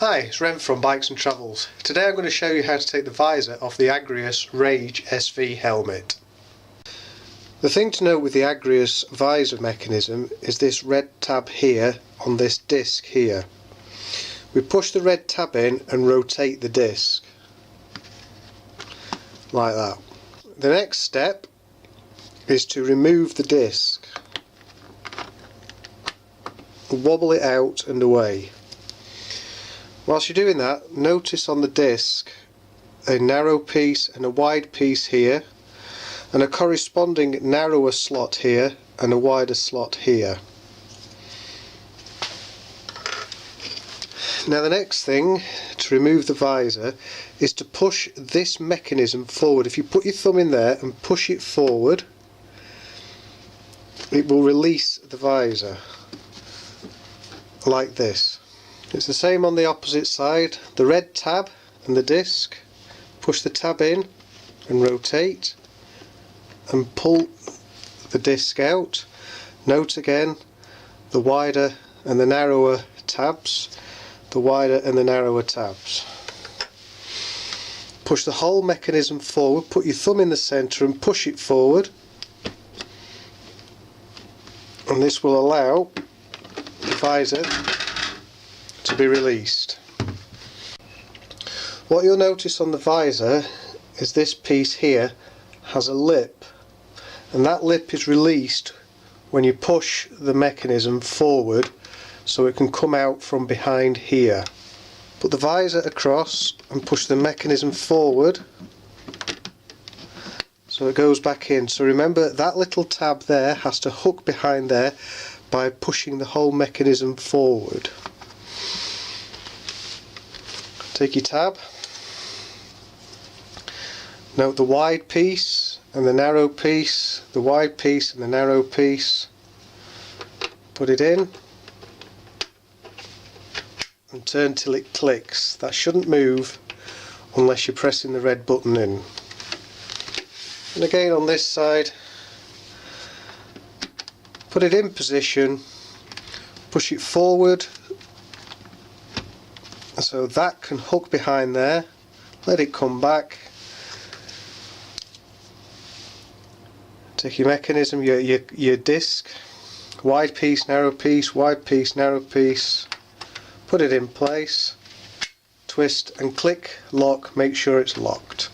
Hi, it's Ren from Bikes and Travels. Today I'm going to show you how to take the visor off the Agrius Rage SV Helmet. The thing to note with the Agrius visor mechanism is this red tab here on this disc here. We push the red tab in and rotate the disc like that. The next step is to remove the disc, wobble it out and away. Whilst you're doing that, notice on the disc a narrow piece and a wide piece here, and a corresponding narrower slot here and a wider slot here. Now the next thing to remove the visor is to push this mechanism forward. If you put your thumb in there and push it forward, it will release the visor like this. It's the same on the opposite side. The red tab and the disc, push the tab in and rotate and pull the disc out. Note again the wider and the narrower tabs, the wider and the narrower tabs. Push the whole mechanism forward, put your thumb in the centre and push it forward, and this will allow the visor to be released. What you'll notice on the visor is this piece here has a lip, and that lip is released when you push the mechanism forward so it can come out from behind here. Put the visor across and push the mechanism forward so it goes back in. So remember, that little tab there has to hook behind there by pushing the whole mechanism forward. Take your tab, note the wide piece and the narrow piece, the wide piece and the narrow piece, put it in and turn till it clicks. That shouldn't move unless you're pressing the red button in. And again on this side, put it in position, push it forward so that can hook behind there, let it come back. Take your mechanism, your disc, wide piece, narrow piece, wide piece, narrow piece, put it in place, twist and click, lock, make sure it's locked.